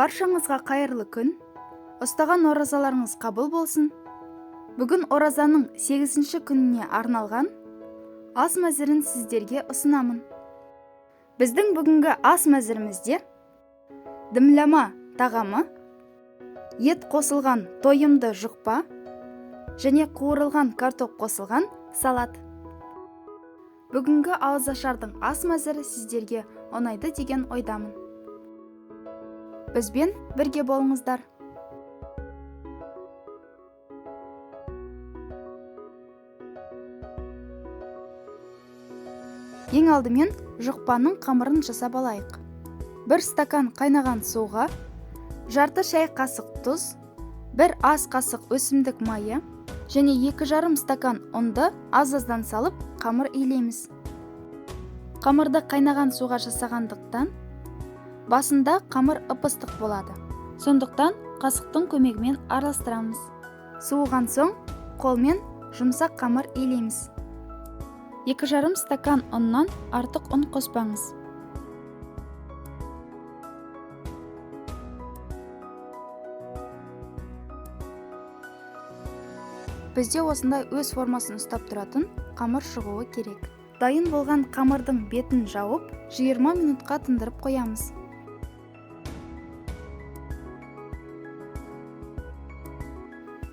Баршаңызға қайырлы күн. Ұстаған оразаларыңыз қабыл болсын. Бүгін оразаның 8-ші күніне арналған ас мәзірін сіздерге ұсынамын. Біздің бүгінгі ас мәзірімізде дімләма тағамы, ет қосылған тойымды жұқпа және қуырылған картоп қосылған салат. Бүгінгі ауызашардың ас мәзірі сіздерге ұнайды деген ойдамын. Бізбен бірге болыңыздар. Ең алдымен жұқпаның қамырын жасап алайық. 1 стакан қайнаған суға, жарты шай қасық тұз, 1 ас қасық өсімдік майы және 2,5 стакан ұнды аз-аздан салып қамыр илейміз. Қамырды қайнаған суға жасағандықтан басында қамыр ып-ыстық болады. Сондықтан қасықтың көмегімен араластырамыз. Суыған соң қолмен жұмсақ қамыр илейміз. 2,5 стакан ұннан артық ұн қоспаңыз. Бізде осындай өз формасын ұстап тұратын қамыр шығуы керек. Дайын болған қамырдың бетін жауып, 20 минутқа тындырып қоямыз.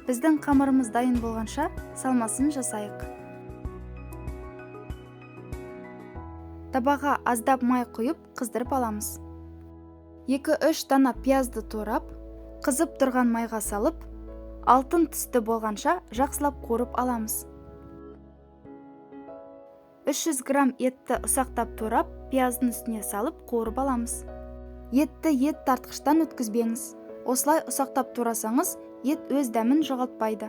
Біздің қамырымыз дайын болғанша салмасын жасайық. Табаға аздап май құйып қыздырып аламыз. 2-3 дана пиязды турап, қызып тұрған майға салып, алтын түсті болғанша жақсылап қуырып аламыз. 300 грамм етті ұсақтап турап, пияздың үстіне салып қуырып аламыз. Етті ет тартқыштан өткізбеңіз. Осылай ұсақтап турасаңыз, ет өз дәмін жоғалтпайды.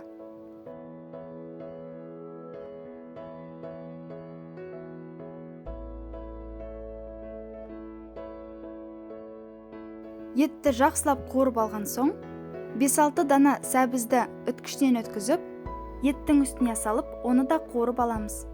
Етті жақсылап қуырып алған соң, 5-6 дана сәбізді үткіштен өткізіп, еттің үстіне салып, оны да қуырып аламыз.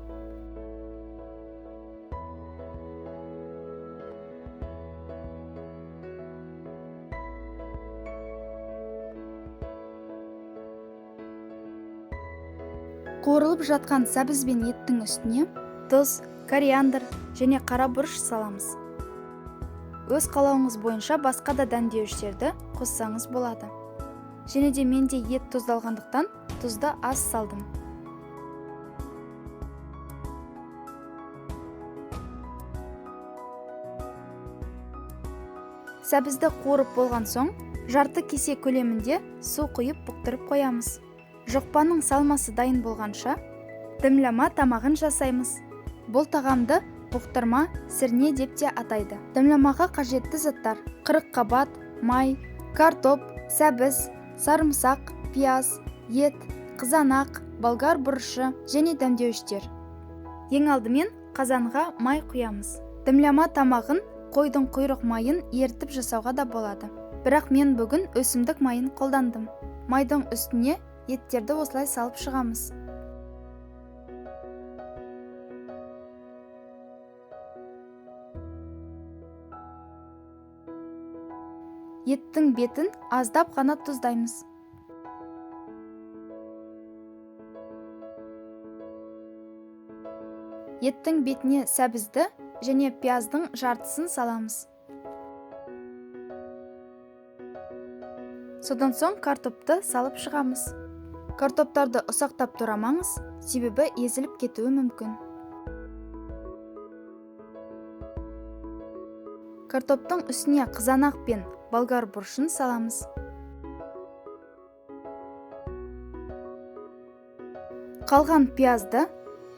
Қуырылып жатқан сәбіз бен еттің үстіне тұз, кориандр және қара бұрыш саламыз. Өз қалауыңыз бойынша басқа да дәмдеуіштерді қоссаңыз болады. Және де менде ет тұздалғандықтан тұзды аз салдым. Сәбізді қуырып болған соң, жарты кесе көлемінде су құйып бұқтырып қоямыз. Жұқпаның салмасы дайын болғанша, дімләма тамағын жасаймыз. Бұл тағамды бұқтырма, сірне деп те атайды. Дімләмаға қажетті заттар: қырыққабат, май, картоп, сәбіз, сарымсақ, пияз, ет, қызанақ, болгар бұрышы және дәмдеуіштер. Ең алдымен қазанға май құямыз. Дімләма тамағын қойдың құйрық майын ертіп жасауға да болады. Бірақ мен бүгін өсімдік майын қолдандым. Майдың үстіне еттерді осылай салып шығамыз. Еттің бетін аздап қана тұздаймыз. Еттің бетіне сәбізді және пияздың жартысын саламыз. Содан соң картопты салып шығамыз. Картоптарды ұсақтап турамаңыз, себебі езіліп кетуі мүмкін. Картоптың үстіне қызанақ пен болгар бұрышын саламыз. Қалған пиязды,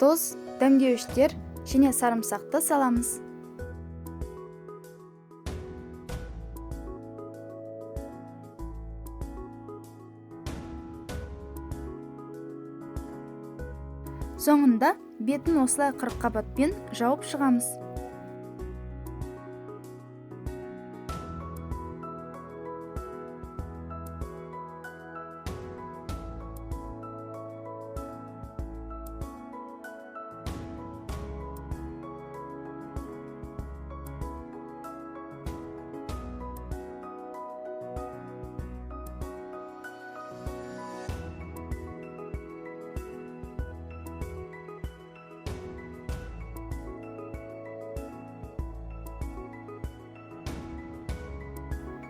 тұз, дәмдеуіштер және сарымсақты саламыз. Соңында бетін осылай қырыққабатпен жауып шығамыз.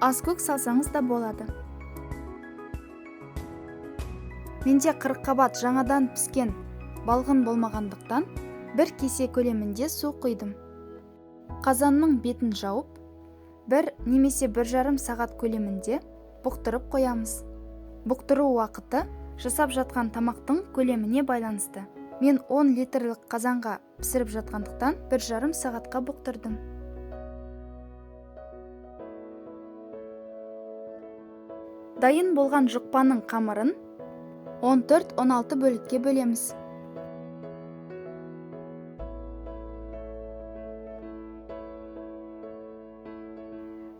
аз көк салсаңыз да болады. Менде қырыққабат жаңадан піскен балғын болмағандықтан 1 кесе көлемінде су құйдым. Қазанның бетін жауып, 1 немесе 1,5 сағат көлемінде бұқтырып қоямыз. Бұқтыру уақыты жасап жатқан тамақтың көлеміне байланысты. Мен 10 литрлік қазанға пісіріп жатқандықтан 1,5 сағатқа бұқтырдым. Дайын болған жұқпаның қамырын 14-16 бөлікке бөлеміз.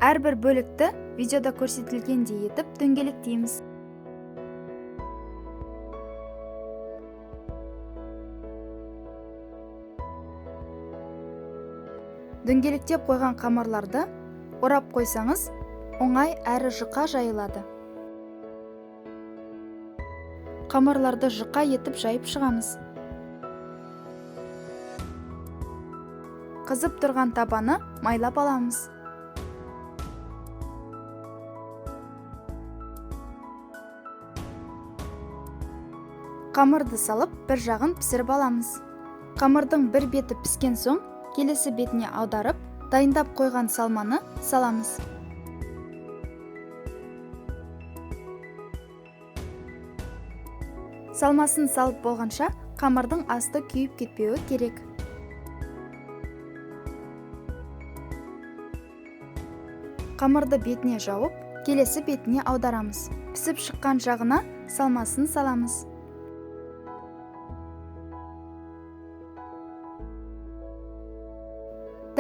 Әрбір бөлікті видеода көрсетілгендей етіп дөңгелектейміз. Дөңгелектеп қойған қамырларды орап қойсаңыз, оңай әрі жұқа жайылады. Қамырларды жұқа етіп жайып шығамыз. Қызып тұрған табаны майлап аламыз. Қамырды салып, бір жағын пісіріп аламыз. Қамырдың бір беті піскен соң, келесі бетіне аударып, дайындап қойған салманы саламыз. Салмасын салып болғанша, қамырдың асты күйіп кетпеуі керек. Қамырды бетіне жауып, келесі бетіне аударамыз. Пісіп шыққан жағына салмасын саламыз.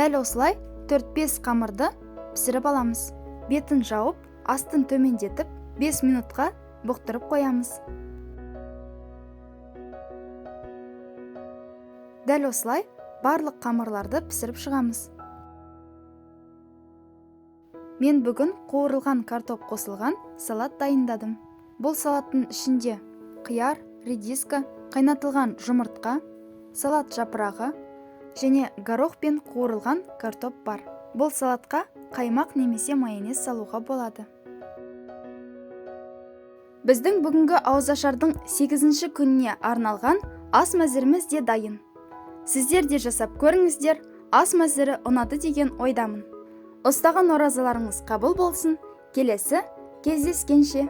Дәл осылай 4-5 қамырды пісіріп аламыз. Бетін жауып, астын төмендетіп, 5 минутқа бұқтырып қоямыз. Дәл осылай барлық қамырларды пісіріп шығамыз. Мен бүгін қуырылған картоп қосылған салат дайындадым. Бұл салаттың ішінде қияр, редиска, қайнатылған жұмыртқа, салат жапырағы және горох пен қуырылған картоп бар. Бұл салатқа қаймақ немесе майонез салуға болады. Біздің бүгінгі ауызашардың 8-ші күніне арналған ас мәзіріміз де дайын. Сіздер де жасап көріңіздер, ас мәзірі ұнады деген ойдамын. Ұстаған оразаларыңыз қабыл болсын. Келесі кездескенше.